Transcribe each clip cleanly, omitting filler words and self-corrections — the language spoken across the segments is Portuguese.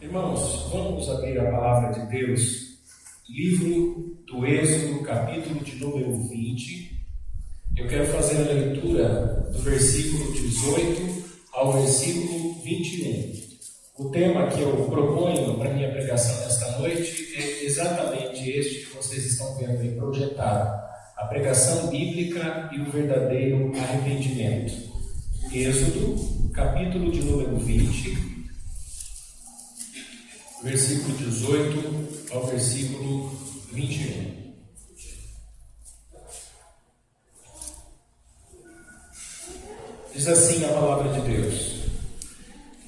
Irmãos, vamos abrir a palavra de Deus, livro do Êxodo, capítulo de número 20. Eu quero fazer a leitura do versículo 18 ao versículo 21. O tema que eu proponho para a minha pregação nesta noite é exatamente este que vocês estão vendo aí projetado: a pregação bíblica e o verdadeiro arrependimento. Êxodo, capítulo de número 20, versículo 18 ao versículo 21. Diz assim a palavra de Deus: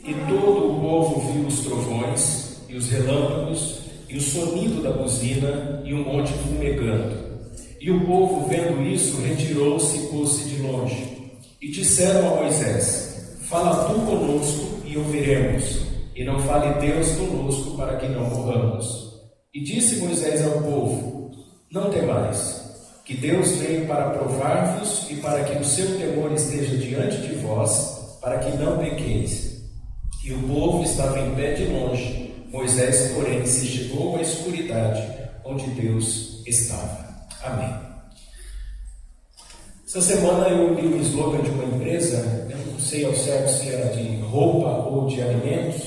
E todo o povo viu os trovões, e os relâmpagos, e o sonido da buzina, e o monte fumegando. E o povo, vendo isso, retirou-se e pôs-se de longe. E disseram a Moisés: Fala tu conosco, e ouviremos, e não fale Deus conosco, para que não morramos. E disse Moisés ao povo: Não temais, que Deus veio para provar-vos, e para que o seu temor esteja diante de vós, para que não pequeis. E o povo estava em pé de longe. Moisés, porém, se chegou à escuridade onde Deus estava. Amém. Essa semana eu li o slogan de uma empresa, eu não sei ao certo se era de roupa ou de alimentos,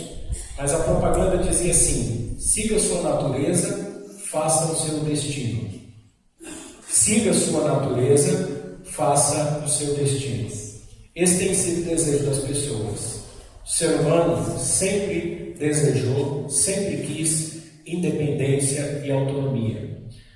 mas a propaganda dizia assim: siga sua natureza, faça o seu destino. Siga sua natureza, faça o seu destino. Esse tem sido o desejo das pessoas. O ser humano sempre desejou, sempre quis independência e autonomia.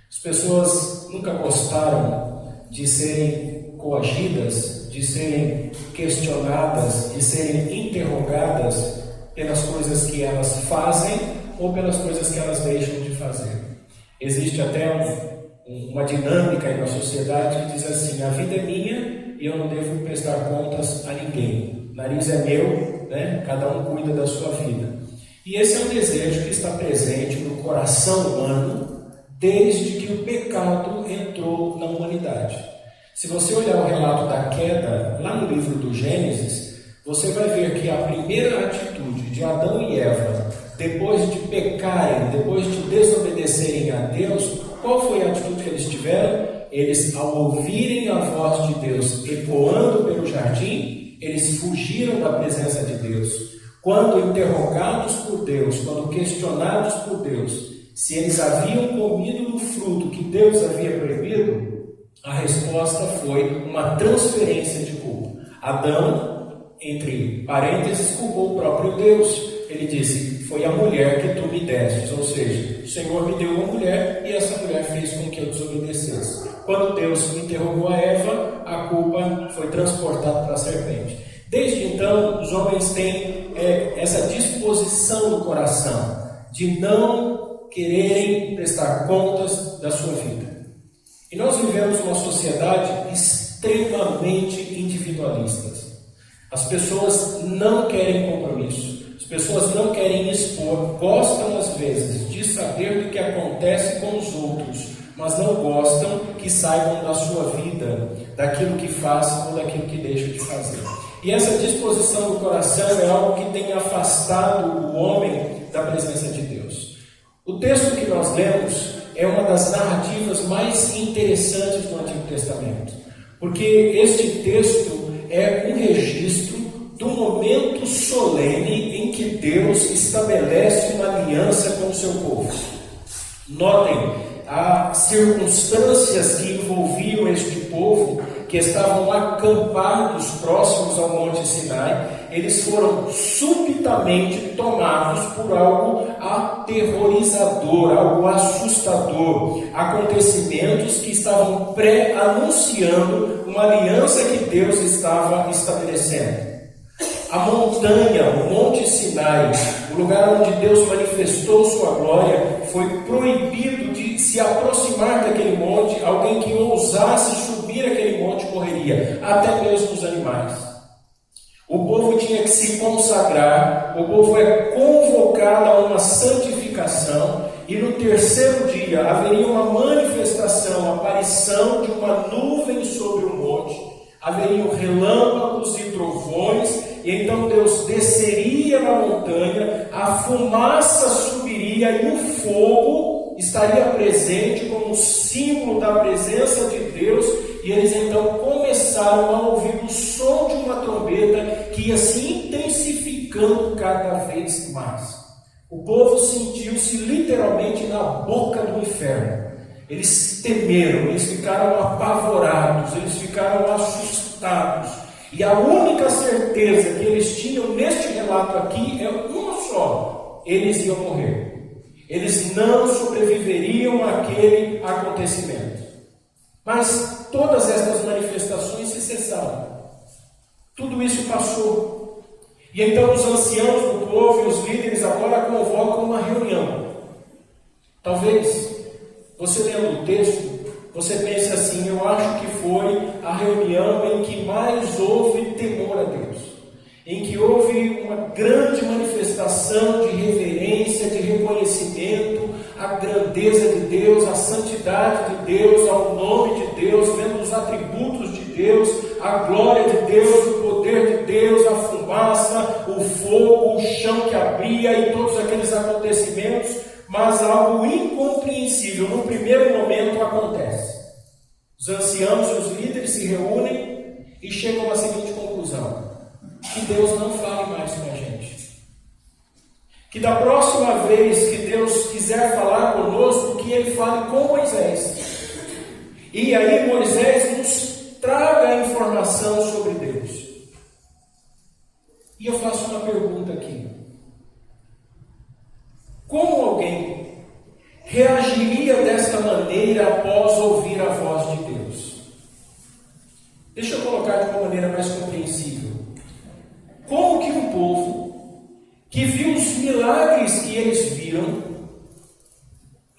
As pessoas nunca gostaram de serem coagidas, de serem questionadas, de serem interrogadas pelas coisas que elas fazem ou pelas coisas que elas deixam de fazer. Existe até uma dinâmica aí na sociedade que diz assim: a vida é minha e eu não devo prestar contas a ninguém. O nariz é meu, né? Cada um cuida da sua vida. E esse é um desejo que está presente no coração humano desde que o pecado entrou na humanidade. Se você olhar o relato da queda lá no livro do Gênesis, você vai ver que a primeira atitude de Adão e Eva, depois de pecarem, depois de desobedecerem a Deus, qual foi a atitude que eles tiveram? Eles, ao ouvirem a voz de Deus ecoando pelo jardim, eles fugiram da presença de Deus. Quando interrogados por Deus, quando questionados por Deus, se eles haviam comido do fruto que Deus havia proibido, a resposta foi uma transferência de culpa. Adão, entre parênteses, culpou o próprio Deus. Ele disse: foi a mulher que tu me destes, ou seja, o Senhor me deu uma mulher e essa mulher fez com que eu desobedecesse. Quando Deus interrogou a Eva, a culpa foi transportada para a serpente. Desde então, os homens têm essa disposição no coração de não quererem prestar contas da sua vida. E nós vivemos uma sociedade extremamente individualista. As pessoas não querem compromisso. As pessoas não querem expor, gostam às vezes de saber do que acontece com os outros, mas não gostam que saibam da sua vida, daquilo que faz ou daquilo que deixa de fazer. E essa disposição do coração é algo que tem afastado o homem da presença de Deus. O texto que nós lemos é uma das narrativas mais interessantes do Antigo Testamento, porque este texto é um registro do momento solene em que Deus estabelece uma aliança com o seu povo. Notem as circunstâncias que envolviam este povo, que estavam acampados próximos ao Monte Sinai. Eles foram subitamente tomados por algo aterrorizador, algo assustador, acontecimentos que estavam pré-anunciando uma aliança que Deus estava estabelecendo. A montanha, o Monte Sinai, o lugar onde Deus manifestou sua glória, foi proibido de se aproximar daquele monte. Alguém que ousasse subir aquele monte morreria, até mesmo os animais. O povo tinha que se consagrar, o povo é convocado a uma santificação, e no terceiro dia haveria uma manifestação, a aparição de uma nuvem sobre o monte, haveriam relâmpagos e trovões, e então Deus desceria na montanha, a fumaça subiria e o fogo estaria presente como símbolo da presença de Deus, e eles então começaram a ouvir o som de uma trombeta que ia se intensificando cada vez mais. O povo sentiu-se literalmente na boca do inferno. Eles temeram, eles ficaram apavorados, eles ficaram assustados. E a única certeza que eles tinham neste relato aqui é uma só: eles iam morrer. Eles não sobreviveriam àquele acontecimento. Mas todas estas manifestações se cessaram. Tudo isso passou. E então os anciãos do povo e os líderes agora convocam uma reunião. Talvez você lendo o texto, você pense assim: eu acho que foi a reunião em que mais houve temor a Deus, em que houve uma grande manifestação de reverência, de reconhecimento à grandeza de Deus, à santidade de Deus, ao nome de Deus, vendo os atributos de Deus, a glória de Deus, o poder de Deus, a fumaça, o fogo, o chão que abria e todos aqueles acontecimentos. Mas algo incompreensível no primeiro momento acontece. Os anciãos e os líderes se reúnem e chegam à seguinte conclusão: que Deus não fale mais com a gente. Que da próxima vez que Deus quiser falar conosco, que Ele fale com Moisés. E aí Moisés nos traga a informação sobre Deus. E eu faço uma pergunta aqui: como alguém reagiria desta maneira após ouvir a voz de Deus? Deixa eu colocar de uma maneira mais compreensível. Como que um povo que viu os milagres que eles viram,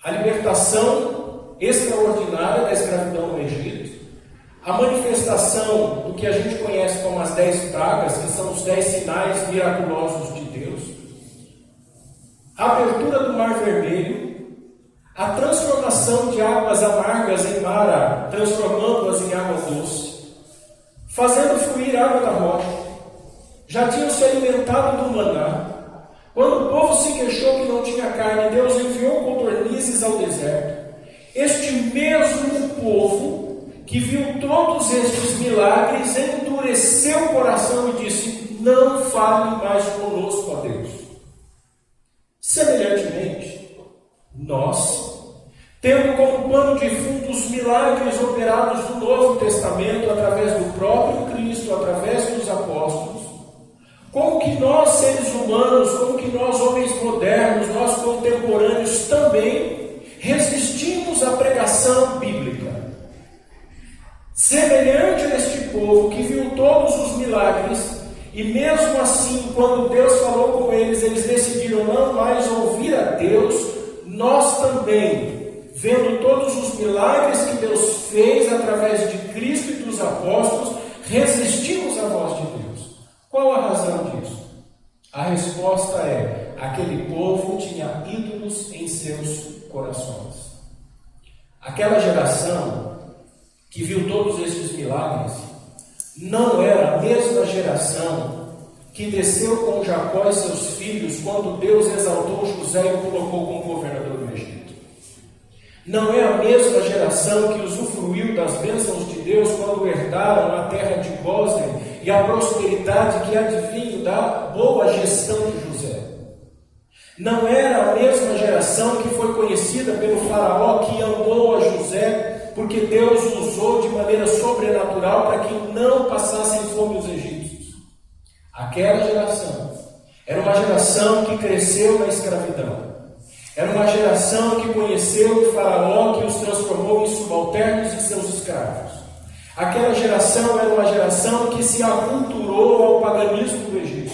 a libertação extraordinária da escravidão no Egito, a manifestação do que a gente conhece como as 10 pragas, que são os 10 sinais miraculosos de Deus, a abertura do Mar Vermelho, a transformação de águas amargas em Mara, transformando-as em água doce, fazendo fluir água da rocha, já tinham se alimentado do maná. Quando o povo se queixou que não tinha carne, Deus enviou codornizes ao deserto. Este mesmo povo que viu todos estes milagres endureceu o coração e disse: não fale mais conosco, ó Deus. Semelhantemente, nós, tendo como pano de fundo os milagres operados no Novo Testamento através do próprio Cristo, através dos apóstolos, como que nós, seres humanos, como que nós, homens modernos, nós contemporâneos, também resistimos à pregação bíblica. Semelhante a este povo que viu todos os milagres, e mesmo assim, quando Deus falou com eles, eles decidiram não mais ouvir a Deus, nós também, vendo todos os milagres que Deus fez através de Cristo e dos apóstolos, resistimos à voz de Deus. Qual a razão disso? A resposta é: aquele povo tinha ídolos em seus corações. Aquela geração que viu todos estes milagres não era a mesma geração que desceu com Jacó e seus filhos quando Deus exaltou José e o colocou como governador do Egito. Não é a mesma geração que usufruiu das bênçãos de Deus quando herdaram a terra de Gósen e a prosperidade que advinha da boa gestão de José. Não era a mesma geração que foi conhecida pelo faraó, que amou a José porque Deus usou de maneira sobrenatural para que não passassem fome os egípcios. Aquela geração era uma geração que cresceu na escravidão. Era uma geração que conheceu o faraó, que os transformou em subalternos e seus escravos. Aquela geração era uma geração que se aculturou ao paganismo do Egito.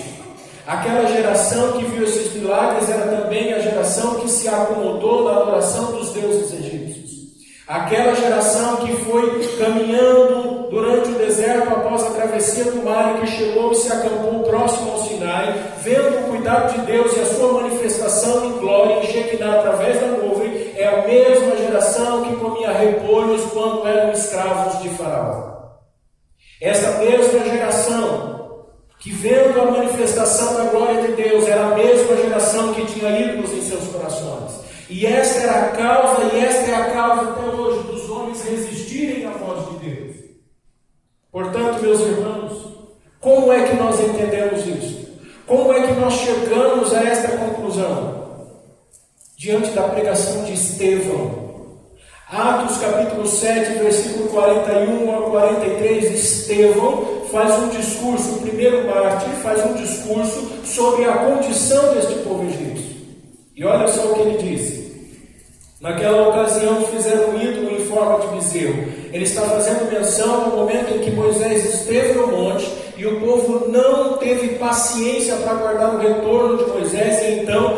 Aquela geração que viu esses milagres era também a geração que se acomodou na adoração dos deuses egípcios. Aquela geração que foi caminhando durante o deserto após a travessia do mar e que chegou e se acampou próximo ao Sinai, vendo o cuidado de Deus e a sua manifestação em glória em Shekinah através da nuvem, é a mesma geração que comia repolhos quando eram escravos de Faraó. Essa mesma geração que, vendo vendo a manifestação da glória de Deus, era a mesma geração que tinha ídolos em seus corações. E esta era a causa, e esta é a causa até hoje dos homens resistirem à voz de Deus. Portanto, meus irmãos, como é que nós entendemos isso? Como é que nós chegamos a esta conclusão? Diante da pregação de Estevão. Atos capítulo 7, versículo 41 a 43, Estevão faz um discurso, o primeiro mártir faz um discurso sobre a condição deste povo egípcio. E olha só o que ele disse. Naquela ocasião fizeram um ídolo em forma de bezerro. Ele está fazendo menção no momento em que Moisés esteve no monte e o povo não teve paciência para aguardar o retorno de Moisés, e então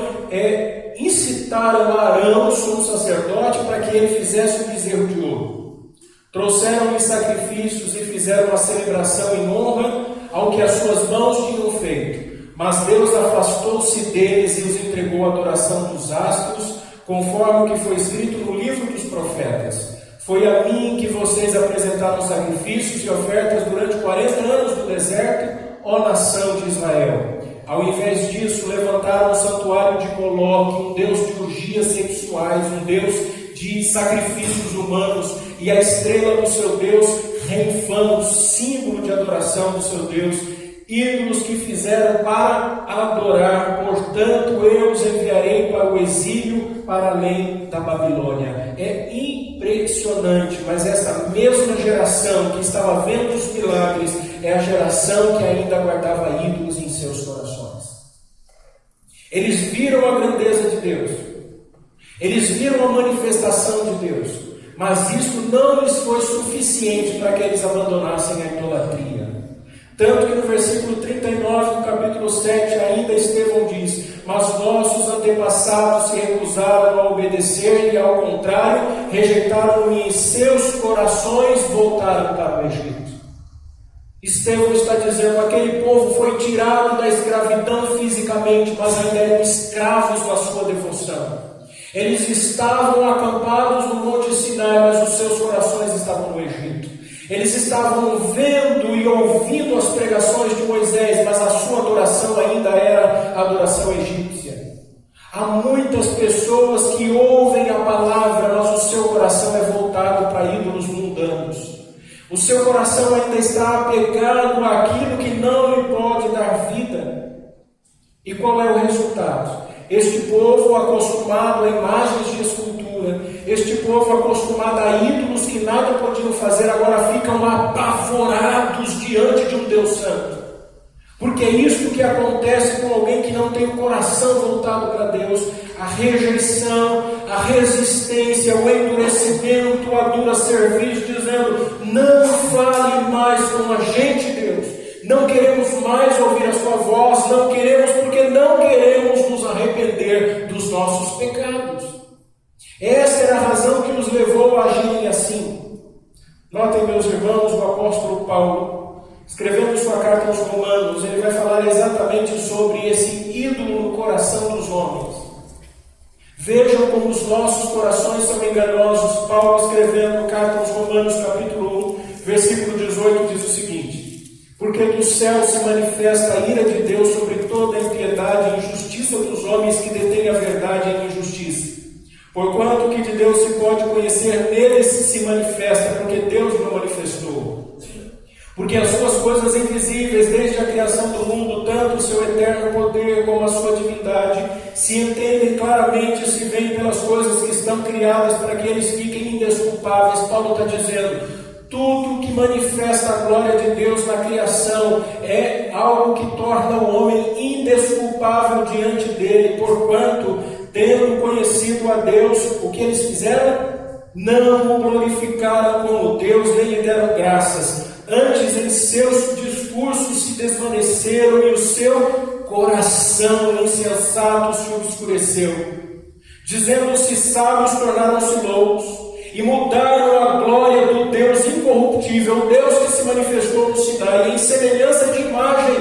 incitaram Arão, sumo sacerdote, para que ele fizesse um bezerro de ouro. Trouxeram-lhe sacrifícios e fizeram uma celebração em honra ao que as suas mãos tinham feito. Mas Deus afastou-se deles e os entregou à adoração dos astros, conforme o que foi escrito no livro dos profetas. Foi a mim que vocês apresentaram sacrifícios e ofertas durante 40 anos no deserto, ó nação de Israel. Ao invés disso, levantaram o santuário de Moloque, um deus de orgias sexuais, um deus de sacrifícios humanos, e a estrela do seu Deus, Renfã, símbolo de adoração do seu Deus, ídolos que fizeram para adorar. Portanto, eu os enviarei para o exílio, para além da Babilônia. É impressionante, mas essa mesma geração que estava vendo os milagres é a geração que ainda guardava ídolos em seus corações. Eles viram a grandeza de Deus, eles viram a manifestação de Deus, mas isso não lhes foi suficiente para que eles abandonassem a idolatria. Tanto que no versículo 39 do capítulo 7 ainda Estevão diz: mas nossos antepassados se recusaram a obedecer e, ao contrário, rejeitaram e em seus corações voltaram para o Egito. Estevão está dizendo: aquele povo foi tirado da escravidão fisicamente, mas ainda eram escravos na sua devoção. Eles estavam acampados no Monte Sinai, mas os seus corações estavam no Egito. Eles estavam vendo e ouvindo as pregações de Moisés, mas a sua adoração ainda era a adoração egípcia. Há muitas pessoas que ouvem a palavra, mas o seu coração é voltado para ídolos mundanos. O seu coração ainda está apegado àquilo que não lhe pode dar vida. E qual é o resultado? Este povo acostumado a imagens de escultura, este povo acostumado a ídolos que nada podiam fazer, agora ficam apavorados diante de um Deus santo. Porque é isso que acontece com alguém que não tem o coração voltado para Deus. A rejeição, a resistência, o endurecimento, a dura serviço, dizendo: não fale mais com a gente, Deus. Não queremos mais ouvir a sua voz, não queremos, porque não queremos nos arrepender dos nossos pecados. Essa era a razão que nos levou a agirem assim. Notem, meus irmãos, o apóstolo Paulo, escrevendo sua carta aos Romanos, ele vai falar exatamente sobre esse ídolo no coração dos homens. Vejam como os nossos corações são enganosos. Paulo, escrevendo carta aos Romanos, capítulo 1, versículo 18, diz o seguinte: porque do céu se manifesta a ira de Deus sobre toda a impiedade e injustiça dos homens que detêm a verdade em injustiça. Porquanto o que de Deus se pode conhecer, neles se manifesta, porque Deus não manifestou. Porque as suas coisas invisíveis, desde a criação do mundo, tanto o seu eterno poder como a sua divindade, se entendem claramente e se veem pelas coisas que estão criadas, para que eles fiquem indesculpáveis. Paulo está dizendo: tudo que manifesta a glória de Deus na criação é algo que torna o homem indesculpável diante dele, porquanto, tendo conhecido a Deus, o que eles fizeram? Não o glorificaram como Deus, nem lhe deram graças. Antes, em seus discursos se desvaneceram e o seu coração insensato se obscureceu. Dizendo-se sábios, tornaram-se loucos. E mudaram a glória do Deus incorruptível, o Deus que se manifestou no Sinai, em semelhança de imagem.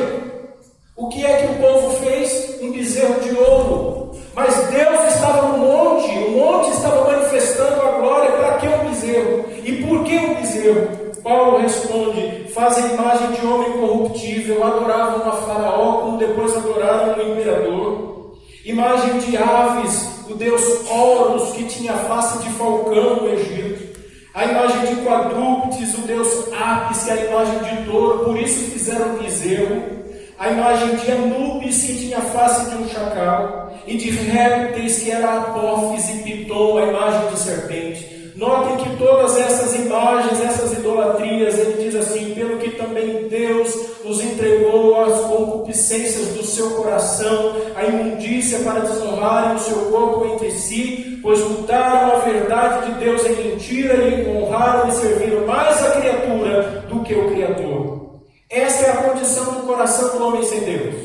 O que é que o povo fez? Um bezerro de ouro. Mas Deus estava no monte, o monte estava manifestando a glória. Para que um bezerro? E por que um bezerro? Paulo responde: fazem imagem de homem corruptível, adoravam a Faraó, como depois adoraram o imperador. Imagem de aves, o deus Horus, que tinha a face de falcão no Egito. A imagem de quadrúpedes, o deus Apis, que é a imagem de touro, por isso fizeram bezerro. A imagem de Anubis, que tinha a face de um chacal. E de répteis, que era Apófis e Piton, a imagem de serpente. Notem que todas essas imagens, essas idolatrias, ele diz assim: pelo que também Deus os entregou às concupiscências do seu coração, a imundícia, para desonrarem o seu corpo entre si, pois mudaram a verdade de Deus em mentira e honraram e serviram mais a criatura do que o Criador. Esta é a condição do coração do homem sem Deus.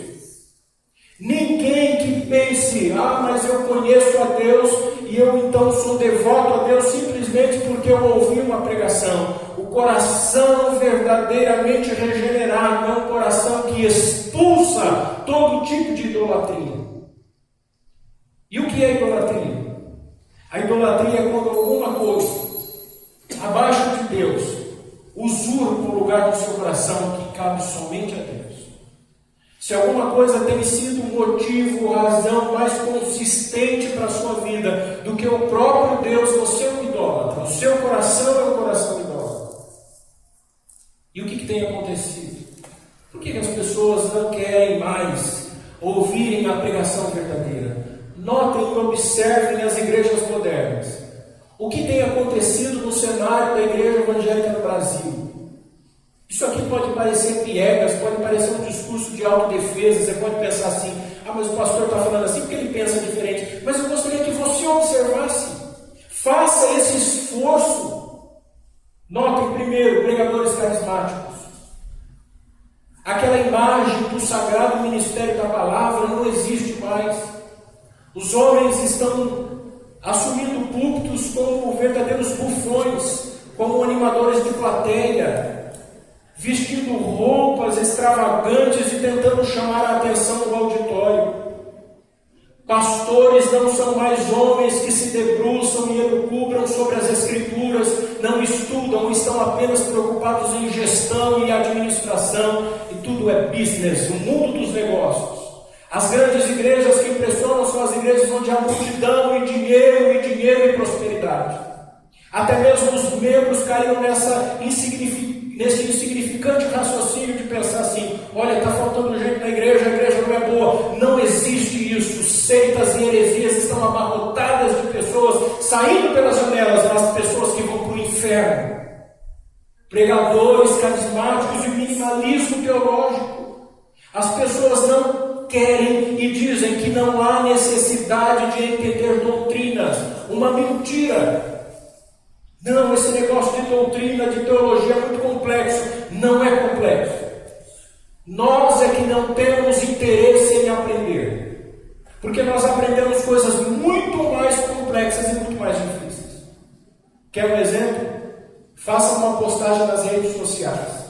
Ninguém que pense: mas eu conheço a Deus e eu então sou devoto a Deus simplesmente porque eu ouvi uma pregação. O coração verdadeiramente regenerado é um coração que expulsa todo tipo de idolatria. E o que é idolatria? A idolatria é quando alguma coisa abaixo de Deus usurpa o lugar do seu coração que cabe somente a Deus. Se alguma coisa tem sido um motivo, razão mais consistente para a sua vida do que o próprio Deus, você é um idólatra. O seu coração é um coração idólatra. E o que tem acontecido? Por que as pessoas não querem mais ouvirem a pregação verdadeira? Notem e observem as igrejas modernas. O que tem acontecido no cenário da igreja evangélica no Brasil? Isso aqui pode parecer piegas, pode parecer um discurso de autodefesa. Você pode pensar assim: mas o pastor está falando assim porque ele pensa diferente. Mas eu gostaria que você observasse. Faça esse esforço. Notem primeiro, pregadores carismáticos. Aquela imagem do sagrado ministério da palavra não existe mais. Os homens estão assumindo púlpitos como verdadeiros bufões, como animadores de plateia, vestindo roupas extravagantes e tentando chamar a atenção do auditório. Pastores não são mais homens que se debruçam e elucubram sobre as Escrituras, não estudam, estão apenas preocupados em gestão e administração, e tudo é business, o mundo dos negócios. As grandes igrejas que impressionam são as igrejas onde há multidão e dinheiro e prosperidade. Até mesmo os membros caíram nesse insignificante raciocínio de pensar assim: olha, está faltando gente na igreja, a igreja não é boa. Não existe isso. Seitas e heresias estão abarrotadas de pessoas saindo pelas janelas, as pessoas que vão para o inferno. Pregadores carismáticos e minimalismo teológico. As pessoas não querem e dizem que não há necessidade de entender doutrinas. Uma mentira. Não, esse negócio de doutrina, de teologia é muito complexo. Não é complexo. Nós é que não temos interesse em aprender. Porque nós aprendemos coisas muito mais complexas e muito mais difíceis. Quer um exemplo? Faça uma postagem nas redes sociais.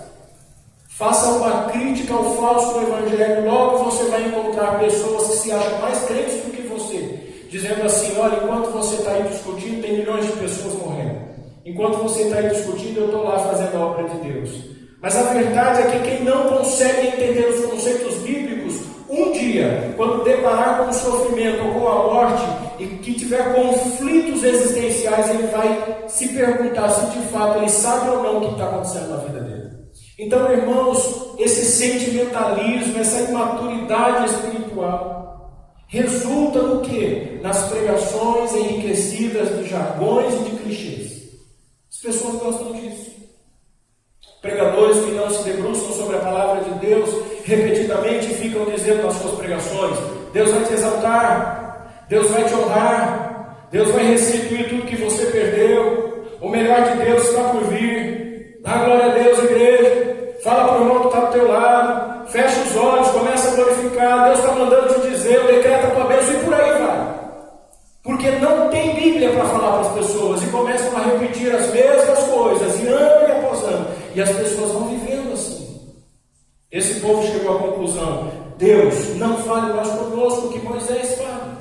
Faça uma crítica ao falso do evangelho. Logo você vai encontrar pessoas que se acham mais crentes do que você, dizendo assim: olha, enquanto você está aí discutindo, tem milhões de pessoas morrendo. Enquanto você está aí discutindo, eu estou lá fazendo a obra de Deus. Mas a verdade é que quem não consegue entender os conceitos bíblicos, um dia, quando deparar com o sofrimento ou com a morte, e que tiver conflitos existenciais, ele vai se perguntar se de fato ele sabe ou não o que está acontecendo na vida dele. Então, irmãos, esse sentimentalismo, essa imaturidade espiritual, resulta no quê? Nas pregações enriquecidas de jargões e de clichês. As pessoas gostam disso. Pregadores que não se debruçam sobre a palavra de Deus, repetidamente ficam dizendo nas suas pregações: Deus vai te exaltar, Deus vai te honrar, Deus vai restituir tudo que você perdeu, o melhor de Deus está por vir. Dá glória a Deus, igreja. Fala para o irmão que está do teu lado, fecha os olhos, começa a glorificar. Deus está mandando te dizer, decreta a tua bênção e por aí vai. Porque não tem Bíblia para falar para as pessoas e começam a repetir as mesmas coisas, e ano e após ano, e as pessoas vão vivendo assim. Esse povo chegou à conclusão: Deus, não fale mais conosco que Moisés fala,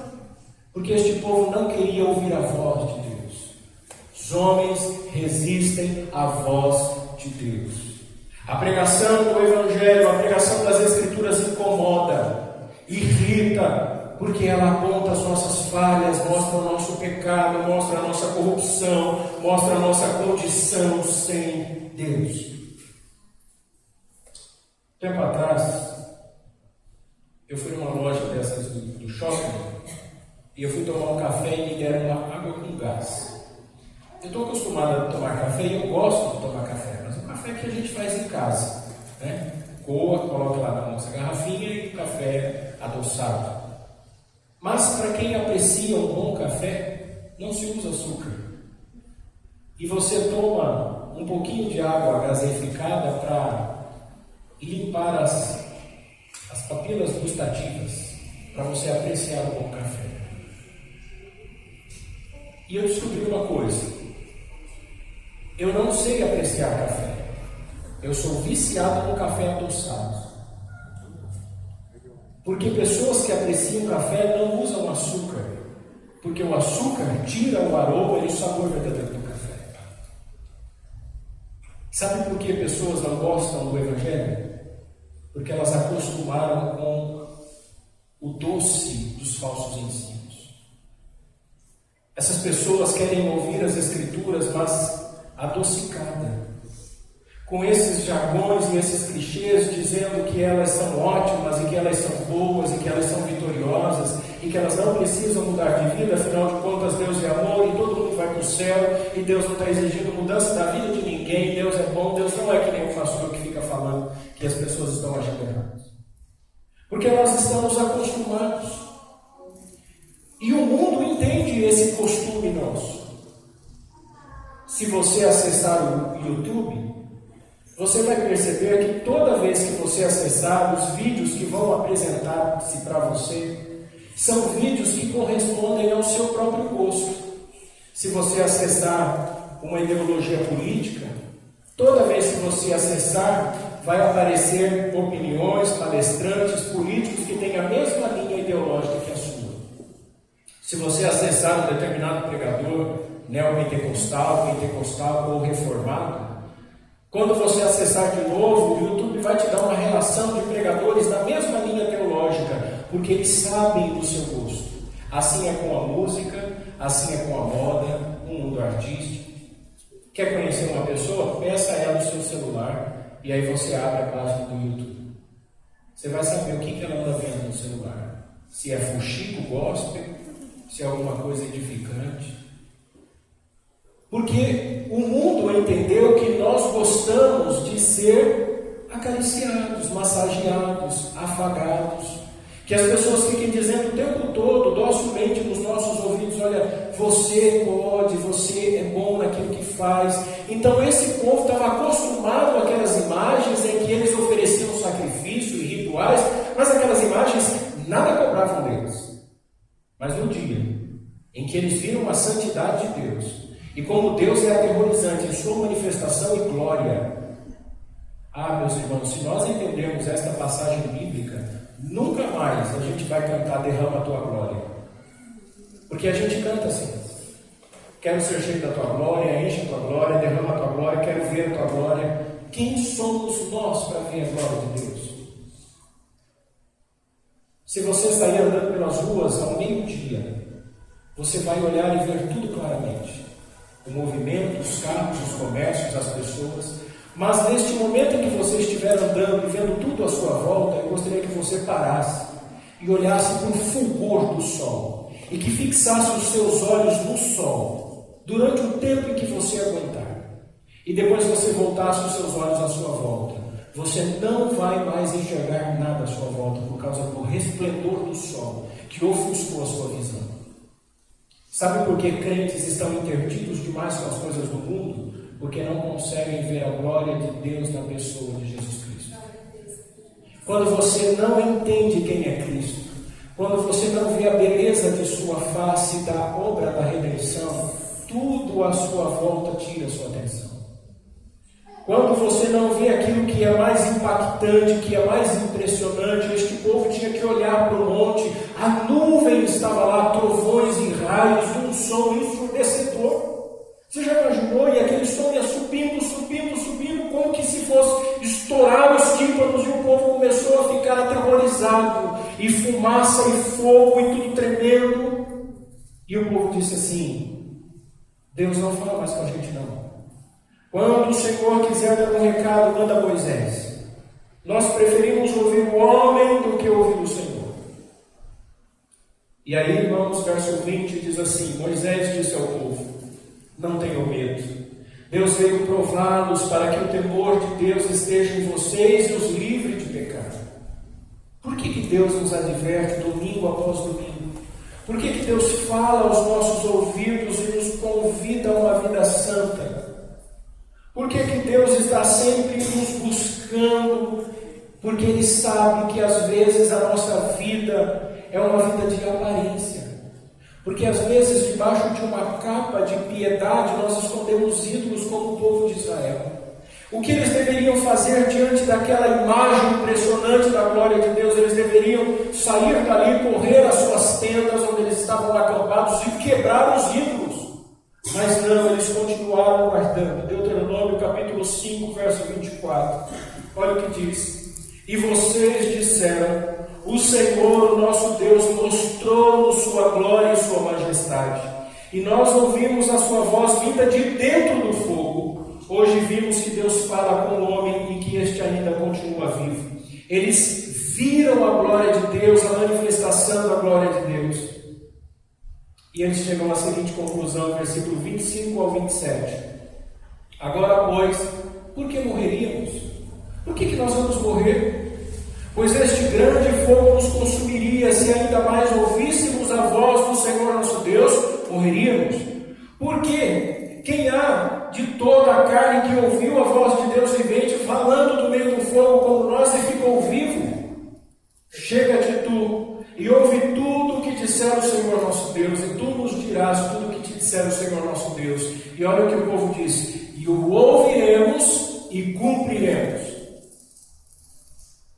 porque este povo não queria ouvir a voz de Deus. Os homens resistem à voz de Deus. A pregação do Evangelho, a pregação das Escrituras incomoda, irrita, porque ela aponta as nossas falhas, mostra o nosso pecado, mostra a nossa corrupção, mostra a nossa condição sem Deus. Tempo atrás, eu fui numa loja dessas do shopping e eu fui tomar um café e me deram uma água com gás. Eu estou acostumado a tomar café e eu gosto de tomar café, mas o café que a gente faz em casa, né? Coa, coloca lá na nossa garrafinha e o café adoçado. Mas para quem aprecia um bom café, não se usa açúcar. E você toma um pouquinho de água gaseificada para limpar as papilas gustativas, para você apreciar um bom café. E eu descobri uma coisa: eu não sei apreciar café. Eu sou viciado no café adoçado. Porque pessoas que apreciam café não usam açúcar, porque o açúcar tira o aroma e o sabor verdadeiro do café. Sabe por que pessoas não gostam do Evangelho? Porque elas acostumaram com o doce dos falsos ensinos. Essas pessoas querem ouvir as Escrituras, mas adocicada, com esses jargões e esses clichês dizendo que elas são ótimas e que elas são boas e que elas são vitoriosas e que elas não precisam mudar de vida, afinal de contas Deus é amor e todo mundo vai para o céu e Deus não está exigindo mudança da vida de ninguém, Deus é bom, Deus não é que nem o pastor que fica falando que as pessoas estão agindo errado. Porque nós estamos acostumados. E o mundo entende esse costume nosso. Se você acessar o YouTube, você vai perceber que toda vez que você acessar, os vídeos que vão apresentar-se para você são vídeos que correspondem ao seu próprio gosto. Se você acessar uma ideologia política, toda vez que você acessar, vai aparecer opiniões, palestrantes, políticos que têm a mesma linha ideológica que a sua. Se você acessar um determinado pregador neopentecostal, pentecostal ou reformado, quando você acessar de novo, o YouTube vai te dar uma relação de pregadores da mesma linha teológica, porque eles sabem do seu gosto. Assim é com a música, assim é com a moda, no mundo artístico. Quer conhecer uma pessoa? Peça ela no seu celular e aí você abre a página do YouTube. Você vai saber o que ela anda vendo no celular. Se é fuxico gospel, se é alguma coisa edificante. Porque o mundo entendeu que nós gostamos de ser acariciados, massageados, afagados. Que as pessoas fiquem dizendo o tempo todo, docilmente nos nossos ouvidos: olha, você pode, você é bom naquilo que faz. Então esse povo estava acostumado àquelas imagens em que eles ofereciam sacrifício e rituais, mas aquelas imagens nada cobravam deles. Mas no dia em que eles viram a santidade de Deus, e como Deus é aterrorizante em sua manifestação e glória, meus irmãos, se nós entendermos esta passagem bíblica, nunca mais a gente vai cantar derrama a tua glória. Porque a gente canta assim: quero ser cheio da tua glória, enche a tua glória, derrama a tua glória, quero ver a tua glória. Quem somos nós para ver a glória de Deus? Se você sair andando pelas ruas ao meio-dia, você vai olhar e ver tudo claramente: o movimento, os carros, os comércios, as pessoas. Mas neste momento em que você estiver andando e vendo tudo à sua volta, eu gostaria que você parasse e olhasse para o fulgor do sol e que fixasse os seus olhos no sol durante o tempo em que você aguentar, e depois você voltasse os seus olhos à sua volta. Você não vai mais enxergar nada à sua volta por causa do resplendor do sol que ofuscou a sua visão. Sabe por que crentes estão intertidos demais com as coisas do mundo? Porque não conseguem ver a glória de Deus na pessoa de Jesus Cristo. Quando você não entende quem é Cristo, quando você não vê a beleza de sua face e da obra da redenção, tudo à sua volta tira a sua atenção. Quando você não vê aquilo que é mais impactante, que é mais impressionante, este povo tinha que olhar para o monte, a nuvem estava lá, trovões e raios, um som ensurdecedor. Você já imaginou? E aquele som ia subindo, subindo, subindo, estouraram os tímpanos e o povo começou a ficar aterrorizado, e fumaça e fogo e tudo tremendo. E o povo disse assim: Deus não fala mais com a gente não. Quando o Senhor quiser dar um recado, manda Moisés. Nós preferimos ouvir o homem do que ouvir o Senhor. E aí, irmãos, verso 20 diz assim: Moisés disse ao povo: não tenham medo. Deus veio prová-los para que o temor de Deus esteja em vocês e os livre de pecado. Por que Deus nos adverte domingo após domingo? Por que Deus fala aos nossos ouvidos e nos convida a uma vida santa? Por que Deus está sempre nos buscando? Porque Ele sabe que às vezes a nossa vida é uma vida de aparência. Porque às vezes debaixo de uma capa de piedade nós escondemos ídolos como o povo de Israel. O que eles deveriam fazer diante daquela imagem impressionante da glória de Deus? Eles deveriam sair dali, correr às suas tendas onde eles estavam acampados e quebrar os ídolos. Mas não, eles continuaram guardando. Deuteronômio capítulo 5, verso 24. Olha o que diz: e vocês disseram: o Senhor, o nosso Deus, mostrou-nos sua glória e sua majestade, e nós ouvimos a sua voz vinda de dentro do fogo. Hoje vimos que Deus fala com o homem e que este ainda continua vivo. Eles viram a glória de Deus, a manifestação da glória de Deus. E eles chegam à seguinte conclusão, versículo 25 ao 27. Agora, pois, por que morreríamos? Por que nós vamos morrer? Pois este grande fogo nos consumiria. Se ainda mais ouvíssemos a voz do Senhor nosso Deus, morreríamos. Porque quem há de toda a carne que ouviu a voz de Deus vivente falando do meio do fogo como nós e ficou vivo? Chega-te tu e ouve tudo o que disser o Senhor nosso Deus, e tu nos dirás tudo o que te disser o Senhor nosso Deus. E olha o que o povo diz: e o ouviremos e cumpriremos.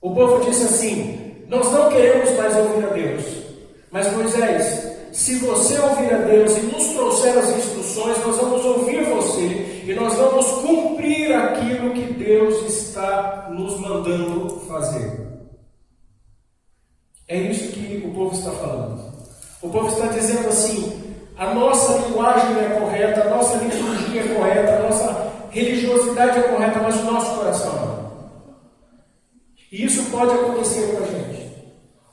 O povo disse assim: nós não queremos mais ouvir a Deus, mas Moisés, se você ouvir a Deus e nos trouxer as instruções, nós vamos ouvir você e nós vamos cumprir aquilo que Deus está nos mandando fazer. É isso que o povo está falando. O povo está dizendo assim: a nossa linguagem é correta, a nossa liturgia é correta, a nossa religiosidade é correta, mas o nosso coração não. E isso pode acontecer com a gente.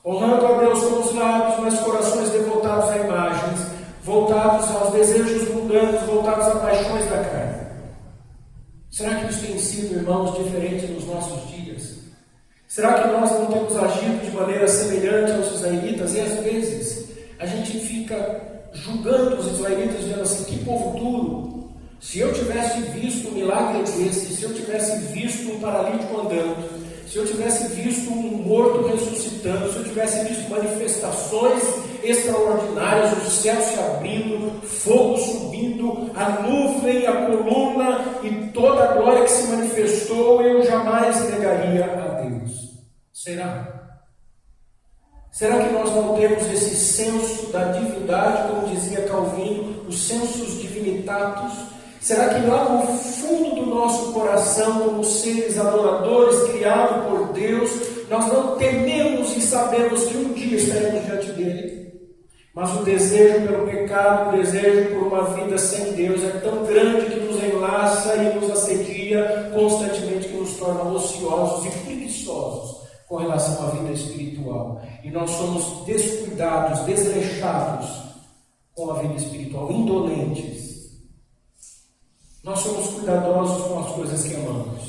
Honrando a Deus com os lábios, mas corações devotados a imagens, voltados aos desejos mundanos, voltados a paixões da carne. Será que isso tem sido, irmãos, diferente nos nossos dias? Será que nós não temos agido de maneira semelhante aos israelitas? E às vezes a gente fica julgando os israelitas, dizendo assim: que povo duro! Se eu tivesse visto um milagre desse, se eu tivesse visto um paralítico andando, se eu tivesse visto um morto ressuscitando, se eu tivesse visto manifestações extraordinárias, o céu se abrindo, fogo subindo, a nuvem, a coluna e toda a glória que se manifestou, eu jamais negaria a Deus. Será? Será que nós não temos esse senso da divindade, como dizia Calvino, os sensus divinitatus? Será que lá no fundo do nosso coração, como seres adoradores criados por Deus, nós não tememos e sabemos que um dia estaremos diante dele? Mas o desejo pelo pecado, o desejo por uma vida sem Deus é tão grande que nos enlaça e nos assedia constantemente, que nos torna ociosos e preguiçosos com relação à vida espiritual. E nós somos descuidados, desleixados com a vida espiritual, indolentes. Nós somos cuidadosos com as coisas que amamos.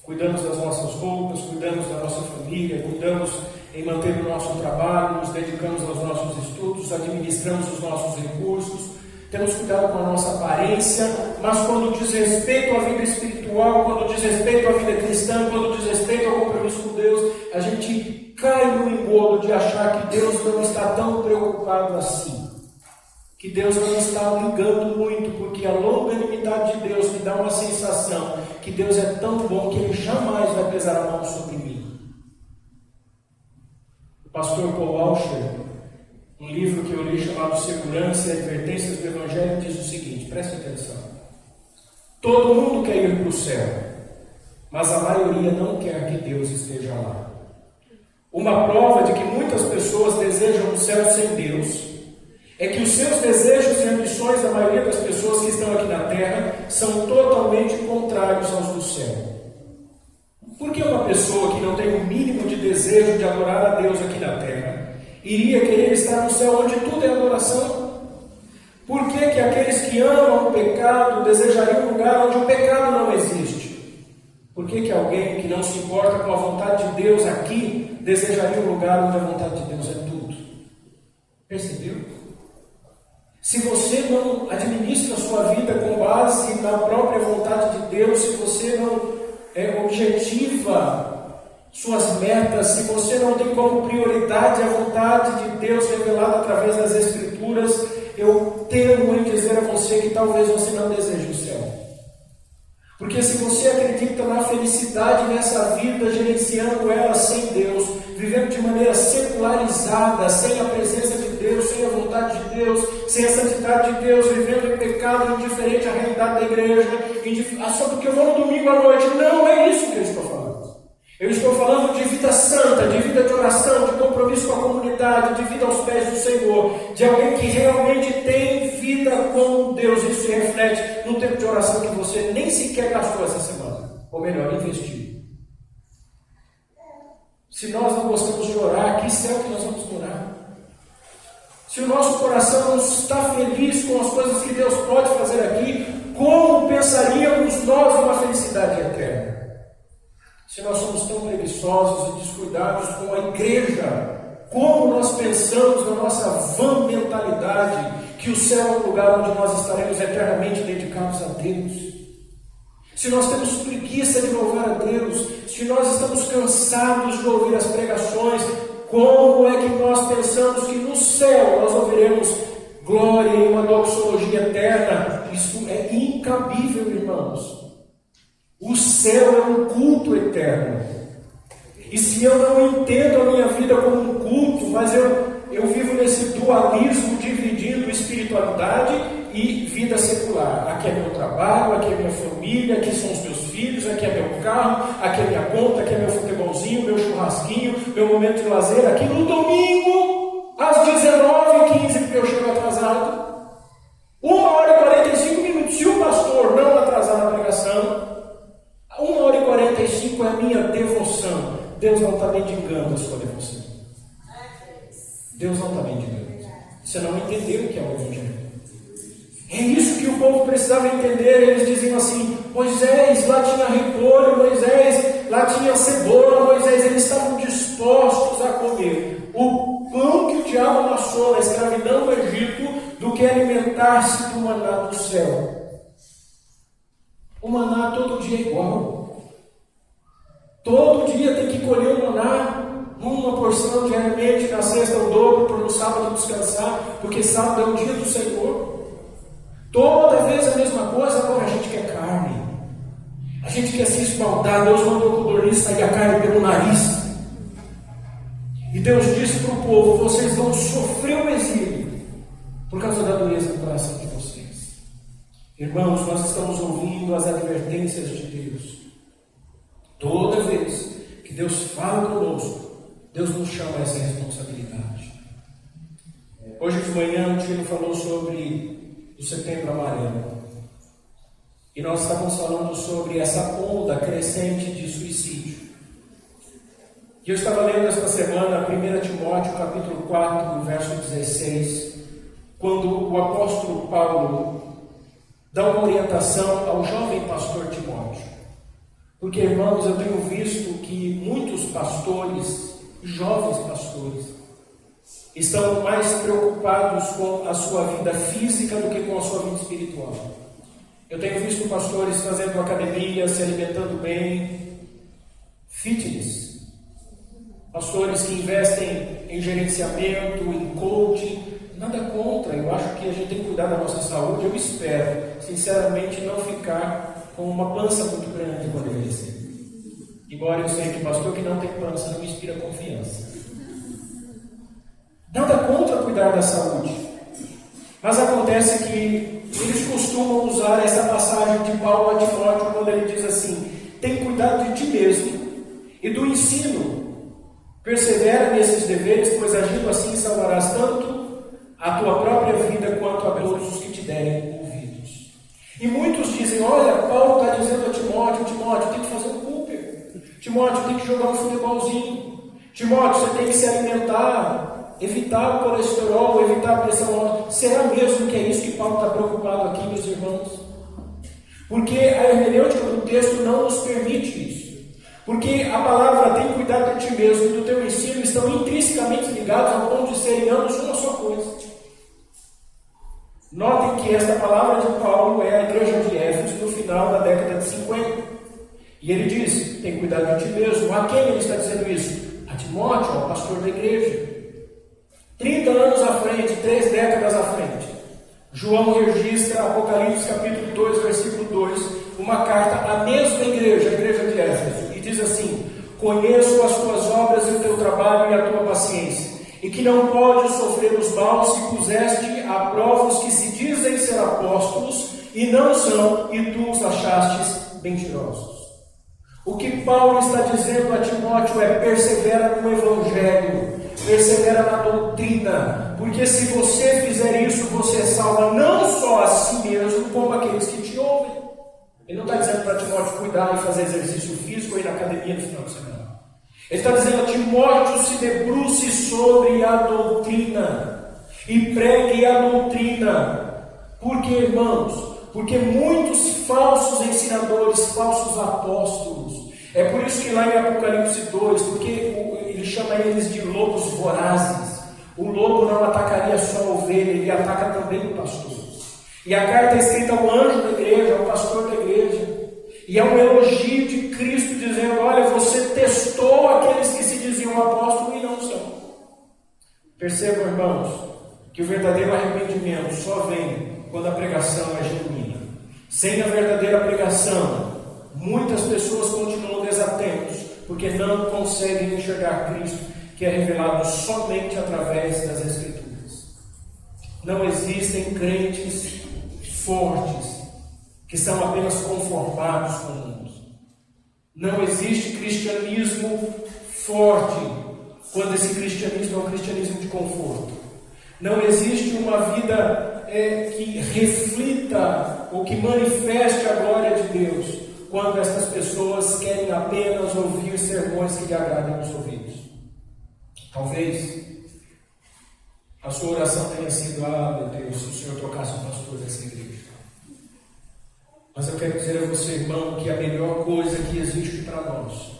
Cuidamos das nossas roupas, cuidamos da nossa família, cuidamos em manter o nosso trabalho, nos dedicamos aos nossos estudos, administramos os nossos recursos, temos cuidado com a nossa aparência, mas quando diz respeito à vida espiritual, quando diz respeito à vida cristã, quando diz respeito ao compromisso com Deus, a gente cai no engodo de achar que Deus não está tão preocupado assim. Que Deus não está ligando muito, porque a longanimidade de Deus me dá uma sensação que Deus é tão bom que Ele jamais vai pesar a mão sobre mim. O pastor Paul Washer, um livro que eu li chamado Segurança e Advertências do Evangelho, diz o seguinte: preste atenção. Todo mundo quer ir para o céu, mas a maioria não quer que Deus esteja lá. Uma prova de que muitas pessoas desejam o céu sem Deus é que os seus desejos e ambições da maioria das pessoas que estão aqui na terra são totalmente contrários aos do céu. Por que uma pessoa que não tem o mínimo de desejo de adorar a Deus aqui na terra iria querer estar no céu onde tudo é adoração? Por que que aqueles que amam o pecado desejariam um lugar onde o pecado não existe? Por que que alguém que não se importa com a vontade de Deus aqui desejaria um lugar onde a vontade de Deus é tudo? Percebeu? Se você não administra a sua vida com base na própria vontade de Deus, se você não objetiva suas metas, se você não tem como prioridade a vontade de Deus revelada através das Escrituras, eu temo em dizer a você que talvez você não deseje o céu. Porque se você acredita na felicidade nessa vida, gerenciando ela sem Deus, vivendo de maneira secularizada, sem a presença de Deus, sem a vontade de Deus, sem a santidade de Deus, vivendo em pecado, indiferente à realidade da igreja, só porque eu vou no domingo à noite. Não é isso que eu estou falando. Eu estou falando de vida santa, de vida de oração, de compromisso com a comunidade, de vida aos pés do Senhor, de alguém que realmente tem vida com Deus. Isso se reflete no tempo de oração que você nem sequer gastou essa semana, ou melhor, investiu. Se nós não gostamos de orar, que céu que nós vamos orar? Se o nosso coração não está feliz com as coisas que Deus pode fazer aqui, como pensaríamos nós numa felicidade eterna? Se nós somos tão preguiçosos e descuidados com a igreja, como nós pensamos na nossa vã mentalidade que o céu é um lugar onde nós estaremos eternamente dedicados a Deus? Se nós temos preguiça de louvar a Deus, se nós estamos cansados de ouvir as pregações, como é que nós pensamos que no céu nós ouviremos glória e uma doxologia eterna? Isso é incabível, irmãos. O céu é um culto eterno. E se eu não entendo a minha vida como um culto, mas eu vivo nesse dualismo dividindo espiritualidade e vida secular. Aqui é meu trabalho, aqui é minha família, aqui são os meus filhos, aqui é meu carro, aqui é minha conta, aqui é meu futebolzinho, meu churrasquinho, meu momento de lazer. Aqui no domingo, às 19h15, porque eu chego atrasado. 1h45. Se o pastor não atrasar na pregação, 1h45 é a minha devoção. Deus não está mendigando a sua devoção. Deus não está mendigando. Você não entendeu o que é o Evangelho. É isso que o povo precisava entender. Eles diziam assim: Moisés, lá tinha repolho, Moisés, lá tinha cebola, Moisés. Eles estavam dispostos a comer o pão que o diabo amassou na escravidão do Egito do que alimentar-se do maná do céu. O maná todo dia é igual. Todo dia tem que colher o maná, uma porção diariamente, na sexta o dobro, para no sábado descansar, porque sábado é o dia do Senhor. Toda vez a mesma coisa. Agora a gente quer carne, a gente quer se esbaldar. Deus mandou o codorniz sair a carne pelo nariz. E Deus disse para o povo: vocês vão sofrer o exílio por causa da dureza do coração de vocês. Irmãos, nós estamos ouvindo as advertências de Deus. Toda vez que Deus fala conosco, Deus nos chama a essa responsabilidade. Hoje de manhã o Tino falou sobre o Setembro Amarelo. E nós estávamos falando sobre essa onda crescente de suicídio. E eu estava lendo esta semana 1 Timóteo capítulo 4, verso 16, quando o apóstolo Paulo dá uma orientação ao jovem pastor Timóteo. Porque, irmãos, eu tenho visto que muitos pastores, jovens pastores, estão mais preocupados com a sua vida física do que com a sua vida espiritual. Eu tenho visto pastores fazendo academia, se alimentando bem, fitness. Pastores que investem em gerenciamento, em coaching. Nada contra, eu acho que a gente tem que cuidar da nossa saúde. Eu espero, sinceramente, não ficar com uma pança muito grande quando envelhecer. Embora eu sei que pastor que não tem pança não inspira confiança. Nada contra cuidar da saúde. Mas acontece que eles costumam usar essa passagem de Paulo a Timóteo quando ele diz assim: tem cuidado de ti mesmo e do ensino. Persevera nesses deveres, pois agindo assim salvarás tanto a tua própria vida quanto a todos os que te derem ouvidos. E muitos dizem, olha, Paulo está dizendo a Timóteo, tem que fazer um Cooper. Timóteo, tem que jogar um futebolzinho. Timóteo, você tem que se alimentar, evitar o colesterol, evitar a pressão alta. Será mesmo que é isso que Paulo está preocupado aqui, meus irmãos? Porque a hermenêutica do texto não nos permite isso. Porque a palavra tem cuidado de ti mesmo e do teu ensino estão intrinsecamente ligados ao ponto de serem ambos uma só coisa. Notem que esta palavra de Paulo é a igreja de Éfeso no final da década de 50. E ele diz, tem cuidado de ti mesmo. A quem ele está dizendo isso? A Timóteo, ao pastor da igreja. 30 anos à frente, 3 décadas à frente. João registra, Apocalipse capítulo 2, versículo 2, uma carta à mesma igreja, a igreja de Éfeso. Diz assim, conheço as tuas obras e o teu trabalho e a tua paciência, e que não podes sofrer os maus se puseste à prova os que se dizem ser apóstolos e não são, e tu os achastes mentirosos. O que Paulo está dizendo a Timóteo é, persevera no evangelho, persevera na doutrina, porque se você fizer isso, você salva não só a si mesmo, como aqueles que te ouvem. Ele não está dizendo para Timóteo cuidar e fazer exercício físico ou ir na academia no final de semana. Ele está dizendo a Timóteo, se debruce sobre a doutrina e pregue a doutrina. Por que, irmãos? Porque muitos falsos ensinadores, falsos apóstolos, é por isso que lá em Apocalipse 2, porque ele chama eles de lobos vorazes. O lobo não atacaria só a ovelha, ele ataca também o pastor. E a carta é escrita ao anjo da igreja, ao pastor da igreja. E é um elogio de Cristo dizendo, olha, você testou aqueles que se diziam apóstolos e não são. Percebam, irmãos, que o verdadeiro arrependimento só vem quando a pregação é genuína. Sem a verdadeira pregação, muitas pessoas continuam desatentos, porque não conseguem enxergar Cristo, que é revelado somente através das Escrituras. Não existem crentes fortes, que são apenas conformados com o mundo. Não existe cristianismo forte, quando esse cristianismo é um cristianismo de conforto. Não existe uma vida que reflita ou que manifeste a glória de Deus, quando essas pessoas querem apenas ouvir sermões que lhe agradem aos ouvidos. Talvez a sua oração tenha sido, meu Deus, se o Senhor trocasse o pastor dessa igreja. Mas eu quero dizer a você, irmão, que a melhor coisa que existe para nós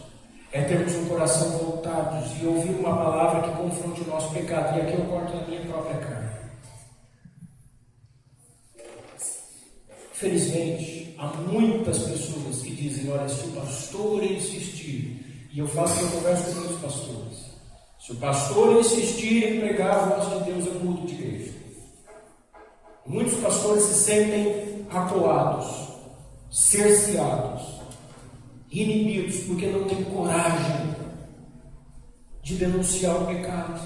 é termos um coração voltado e ouvir uma palavra que confronte o nosso pecado. E aqui eu corto a minha própria carne. Felizmente, há muitas pessoas que dizem, olha, se o pastor insistir, e eu falo que eu converso com muitos pastores, se o pastor insistir em pregar a voz de Deus, eu mudo de igreja. Muitos pastores se sentem acuados, cerceados, inibidos, porque não têm coragem de denunciar o pecado,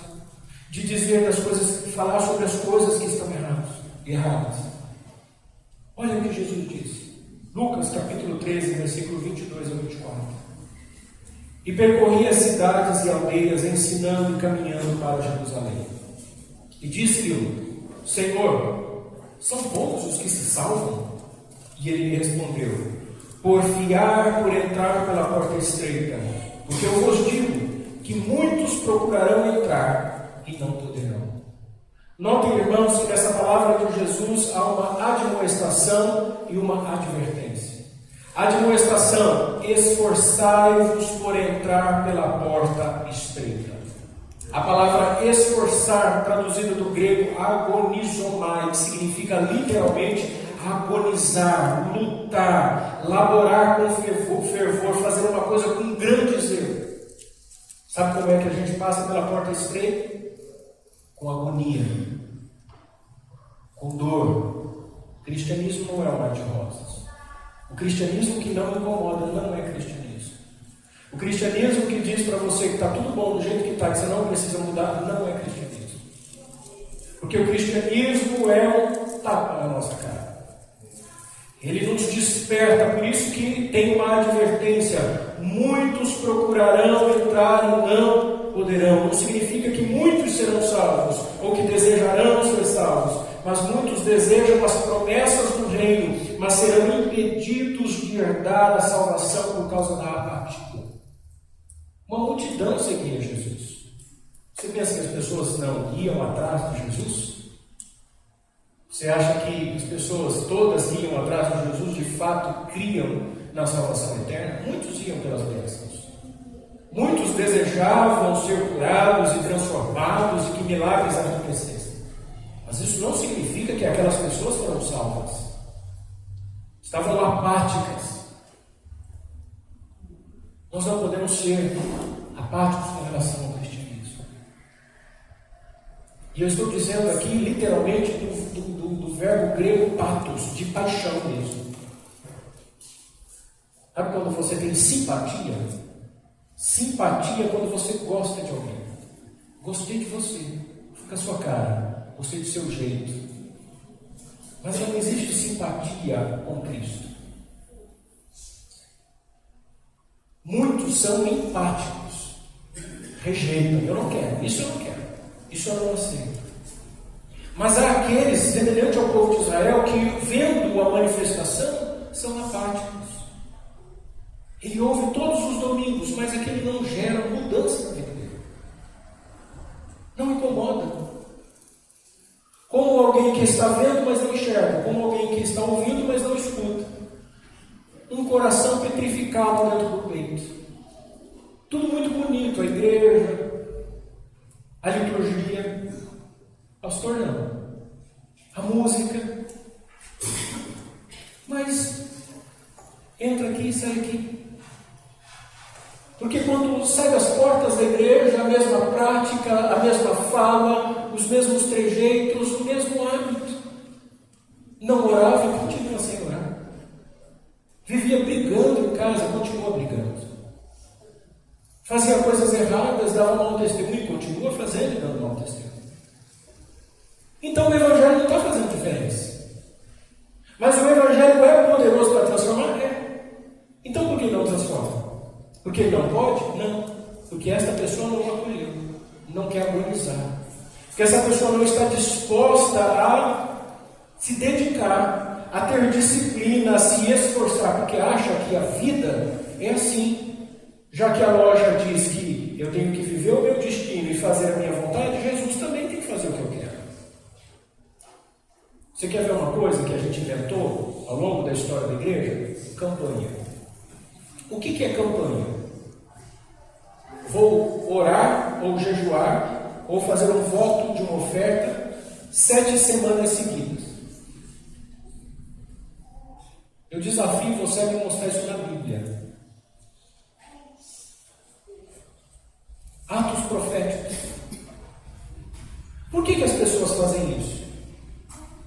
de dizer das coisas, falar sobre as coisas que estão erradas. Olha o que Jesus disse, Lucas capítulo 13, versículo 22 a 24. E percorria cidades e aldeias, ensinando e caminhando para Jerusalém. E disse-lhe, Senhor, são poucos os que se salvam? E ele lhe respondeu, porfiar por entrar pela porta estreita, porque eu vos digo que muitos procurarão entrar e não poderão. Notem, irmãos, que nessa palavra de Jesus há uma admoestação e uma advertência. Admoestação, esforçai-vos por entrar pela porta estreita. A palavra esforçar, traduzida do grego agonizomai, que significa literalmente agonizar, lutar, laborar com fervor, fazer uma coisa com grande zelo. Sabe como é que a gente passa pela porta estreita? Com agonia, com dor. O cristianismo não é um mar de rosas. O cristianismo que não incomoda não é cristianismo. O cristianismo que diz para você que está tudo bom do jeito que está, que você não precisa mudar, não é cristianismo. Porque o cristianismo é um tapa na nossa cara. Ele nos desperta, por isso que tem uma advertência: muitos procurarão entrar e não poderão. Não significa que muitos serão salvos, ou que desejarão ser salvos, mas muitos desejam as promessas do reino, mas serão impedidos de herdar a salvação por causa da apatia. Uma multidão seguia Jesus. Você pensa que as pessoas não iam atrás de Jesus? Você acha que as pessoas todas iam atrás de Jesus, de fato criam na salvação eterna? Muitos iam pelas bênçãos. Muitos desejavam ser curados e transformados e que milagres acontecessem. Mas isso não significa que aquelas pessoas foram salvas. Estavam apáticas. Nós não podemos ser apáticos com relação ao cristianismo. E eu estou dizendo aqui literalmente do verbo grego patos, de paixão mesmo. Sabe quando você tem simpatia? Simpatia é quando você gosta de alguém. Gostei de você, fica a sua cara, gostei do seu jeito. Mas não existe simpatia com Cristo. Muitos são empáticos, rejeitam. Eu não quero, isso eu não quero, isso eu não aceito. Mas há aqueles, semelhante ao povo de Israel, que vendo a manifestação, são apáticos. Ele ouve todos os domingos, mas aquele não gera mudança na vida dele. Não incomoda. Como alguém que está vendo, mas não enxerga. Como alguém que está ouvindo, mas não escuta. Um coração petrificado dentro do peito. Tudo muito bonito, a igreja, a liturgia. Pastor, não. A música. Mas entra aqui e sai aqui. Porque quando sai das portas da igreja, a mesma prática, a mesma fala, os mesmos trejeitos, o mesmo hábito. Não orava e continua sem orar. Vivia brigando em casa, continua brigando. Fazia coisas erradas, dava mau testemunho e continua fazendo e dando mau testemunho. Então o Evangelho não está fazendo diferença. Mas o Evangelho é poderoso para transformar? É. Então por que não transforma? Porque ele não pode? Não. Porque esta pessoa não o acolheu, não quer harmonizar. Porque essa pessoa não está disposta a se dedicar, a ter disciplina, a se esforçar, porque acha que a vida é assim. Já que a loja diz que eu tenho que viver o meu destino e fazer a minha vontade, Jesus também tem que fazer o que eu quero. Você quer ver uma coisa que a gente inventou ao longo da história da igreja? Campanha. O que é campanha? Vou orar ou jejuar ou fazer um voto de uma oferta 7 semanas seguidas. Eu desafio você a me mostrar isso na Bíblia. Atos proféticos. Por que as pessoas fazem isso?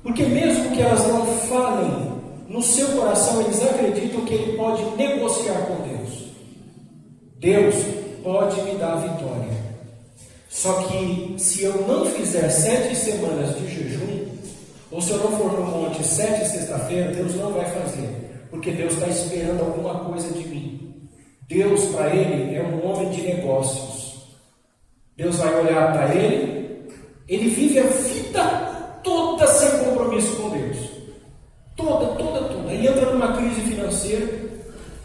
Porque mesmo que elas não falem, no seu coração eles acreditam que ele pode negociar com Deus. Deus pode me dar a vitória. Só que se eu não fizer 7 semanas de jejum, ou se eu não for no monte 7 sexta-feira, Deus não vai fazer. Porque Deus está esperando alguma coisa de mim. Deus, para ele, é um homem de negócios. Deus vai olhar para ele, ele vive a vida toda sem compromisso com Deus. Toda. Aí entra numa crise financeira,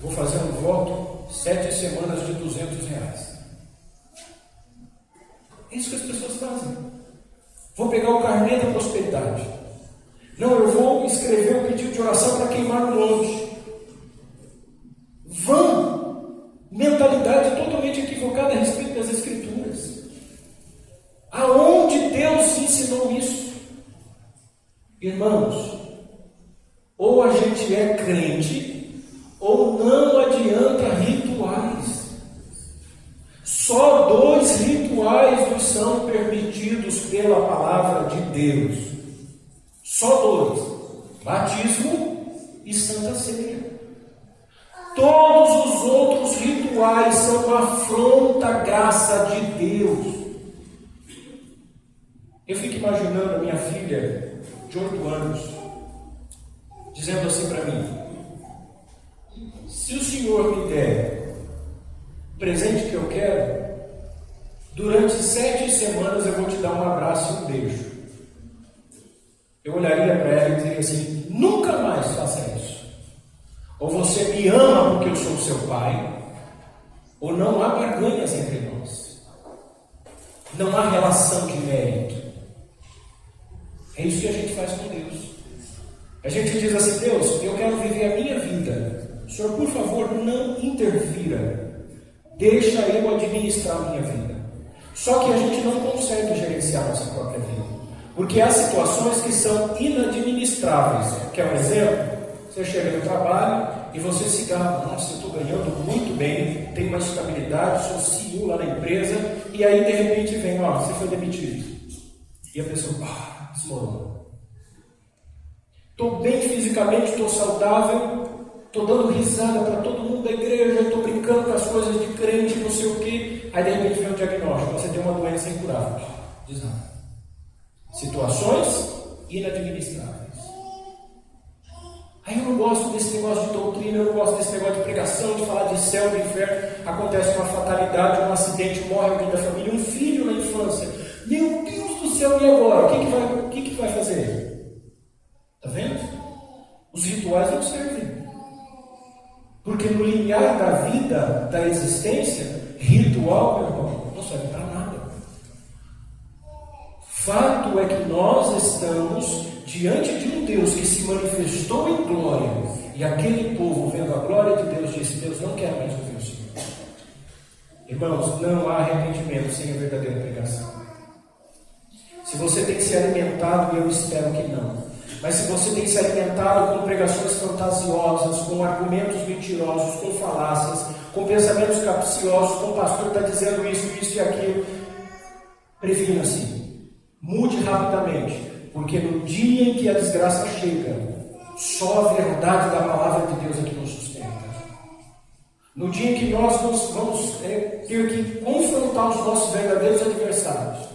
vou fazer um voto, 7 semanas de R$200. É isso que as pessoas fazem. Vou pegar o carnê da prosperidade. Não, eu vou escrever um pedido de oração para queimar no monte. Mentalidade totalmente equivocada a respeito das Escrituras. Aonde Deus ensinou isso? Irmãos, ou a gente é crente, ou não adianta rituais. Só 2 rituais nos são permitidos pela palavra de Deus. Só 2: batismo e Santa Ceia. Todos os outros rituais são uma afronta à graça de Deus. Eu fico imaginando a minha filha de 8 anos, dizendo assim para mim: se o Senhor me der o presente que eu quero, durante 7 semanas eu vou te dar um abraço e um beijo. Eu olharia para ela e diria assim: nunca mais faça isso. Ou você me ama porque eu sou seu pai, ou não há barganhas entre nós. Não há relação de mérito. É isso que a gente faz com Deus. A gente diz assim: Deus, eu quero viver a minha vida. Senhor, por favor, não interfira. Deixa eu administrar a minha vida. Só que a gente não consegue gerenciar a nossa própria vida. Porque há situações que são inadministráveis. Quer um exemplo? Você chega no trabalho e você se gaba: nossa, eu estou ganhando muito bem, tenho uma estabilidade, sou CEO lá na empresa, e aí de repente vem: ó, você foi demitido. E a pessoa desmorona. Estou bem fisicamente, estou saudável, estou dando risada para todo mundo da igreja, estou brincando com as coisas de crente, não sei o quê. Aí de repente vem um diagnóstico: você tem uma doença incurável. Desaba. Situações inadministráveis. Aí eu não gosto desse negócio de doutrina, eu não gosto desse negócio de pregação, de falar de céu, de inferno. Acontece uma fatalidade, um acidente, morre alguém da família, um filho na infância. Meu Deus do céu, e agora? O que vai fazer? Está vendo? Os rituais não servem. Porque no limiar da vida, da existência, ritual, meu irmão, não serve para nada. Fato é que nós estamos diante de um Deus que se manifestou em glória, e aquele povo, vendo a glória de Deus, disse: Deus não quer mais ouvir o Senhor. Irmãos, não há arrependimento sem a verdadeira pregação. Se você tem se alimentado, e eu espero que não, mas se você tem se alimentado com pregações fantasiosas, com argumentos mentirosos, com falácias, com pensamentos capciosos, com o pastor está dizendo isso e aquilo, previna-se. Mude rapidamente, porque no dia em que a desgraça chega, só a verdade da palavra de Deus é que nos sustenta. No dia em que nós vamos ter que confrontar os nossos verdadeiros adversários,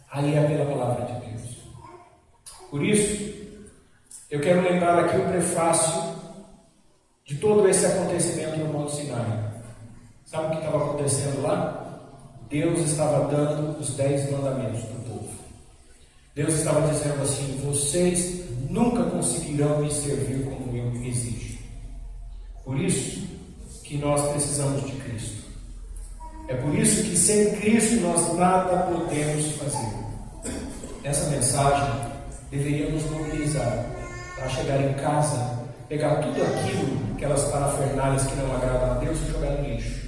aí é pela palavra de Deus. Por isso, eu quero lembrar aqui o prefácio de todo esse acontecimento no Monte Sinai. Sabe o que estava acontecendo lá? Deus estava dando os 10 mandamentos para o povo. Deus estava dizendo assim: vocês nunca conseguirão me servir como eu exijo. Por isso que nós precisamos de Cristo. É por isso que sem Cristo nós nada podemos fazer. Essa mensagem deveria nos mobilizar para chegar em casa, pegar tudo aquilo, aquelas parafernálias que não agradam a Deus, e jogar no lixo.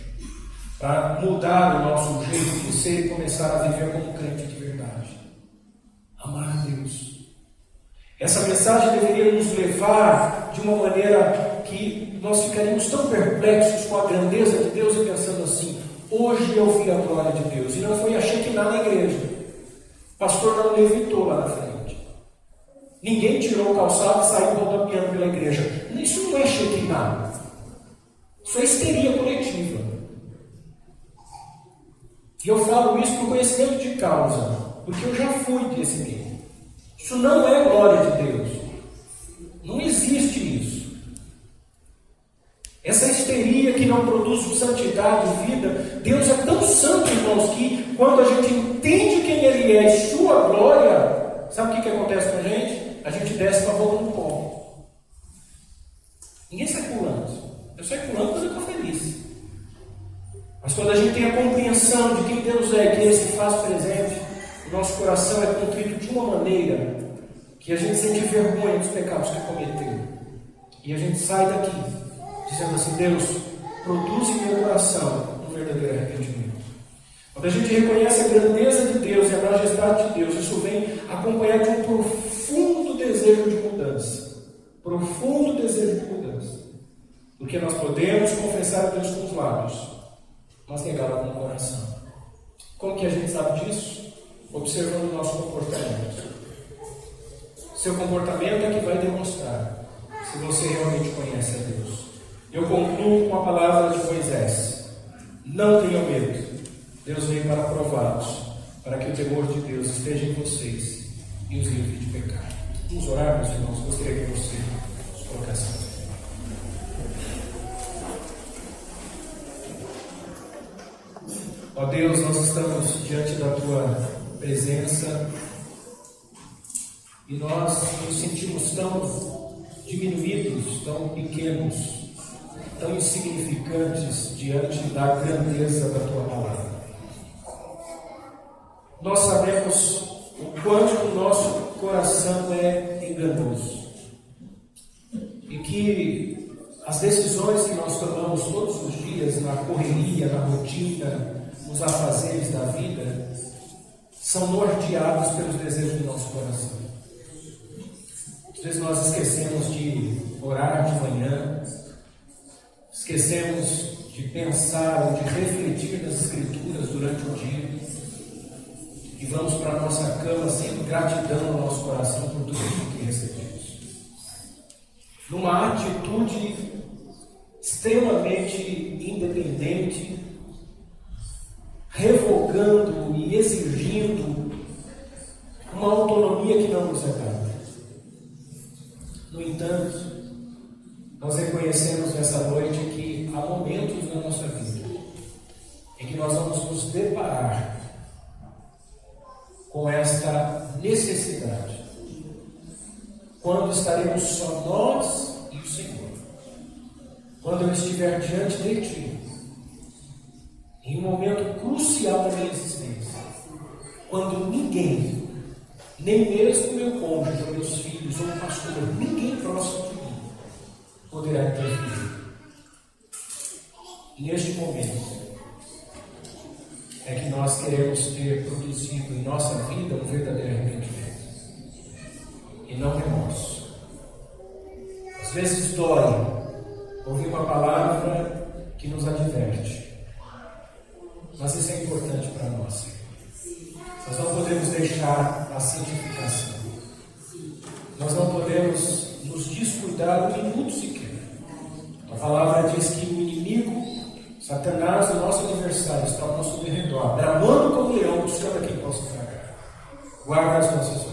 Para mudar o nosso jeito de ser e começar a viver como crente de verdade. Amar a Deus. Essa mensagem deveria nos levar de uma maneira que nós ficaríamos tão perplexos com a grandeza de Deus e pensando assim: hoje eu vi a glória de Deus. E não foi a Shekinah na igreja. O pastor não levitou lá na frente. Ninguém tirou o calçado e saiu rodopiando pela igreja. Isso não é Shekinah. Isso é histeria coletiva. E eu falo isso por conhecimento de causa, porque eu já fui desse meio. Isso não é glória de Deus. Não existe isso. Essa histeria que não produz santidade e vida. Deus é tão santo, irmãos, que quando a gente entende quem Ele é e sua glória, sabe o que acontece com a gente? A gente desce para a boca do pó. Ninguém sai pulando. Eu saio pulando quando eu estou feliz. Mas quando a gente tem a compreensão de quem Deus é, que Ele se faz presente, o nosso coração é contrito de uma maneira que a gente sente vergonha dos pecados que cometeu. E a gente sai daqui dizendo assim: Deus, produz em meu coração um verdadeiro arrependimento. Quando a gente reconhece a grandeza de Deus e a majestade de Deus, isso vem acompanhado de um profundo desejo de mudança. Profundo desejo de mudança. Porque nós podemos confessar a Deus com os lábios, mas negá-lo com o coração. Como que a gente sabe disso? Observando o nosso comportamento. Seu comportamento é que vai demonstrar se você realmente conhece a Deus. Eu concluo com a palavra de Moisés: não tenham medo. Deus veio para prová-los, para que o temor de Deus esteja em vocês e os livre de pecar. Vamos orar, meus irmãos. Gostaria que você vocação. Ó Deus, nós estamos diante da Tua presença e nós nos sentimos tão diminuídos, tão pequenos, tão insignificantes diante da grandeza da Tua palavra. Nós sabemos o quanto o nosso coração é enganoso e que as decisões que nós tomamos todos os dias na correria, na rotina, nos afazeres da vida, são norteados pelos desejos do nosso coração. Às vezes nós esquecemos de orar de manhã, esquecemos de pensar ou de refletir nas Escrituras durante o dia e vamos para a nossa cama sem gratidão no nosso coração por tudo que recebemos. Numa atitude extremamente independente, revogando e exigindo uma autonomia que não nos é dada. No entanto, nós reconhecemos nessa noite que há momentos na nossa vida em que nós vamos nos deparar com esta necessidade, quando estaremos só nós e o Senhor, quando eu estiver diante de Ti, em um momento crucial da minha existência, quando ninguém, nem mesmo meu cônjuge, ou meus filhos, ou o pastor, ninguém próximo de mim, poderá intervir. E neste momento é que nós queremos ter produzido em nossa vida um verdadeiro arrependimento e não remorso. Às vezes dói ouvir uma palavra que nos adverte, mas isso é importante para nós. Nós não podemos deixar a santificação. Nós não podemos nos descuidar um minuto sequer. A palavra diz que o inimigo, Satanás, o nosso adversário, está ao nosso derredor, bramando como leão, buscando a quem possa tragar. Guarda as nossas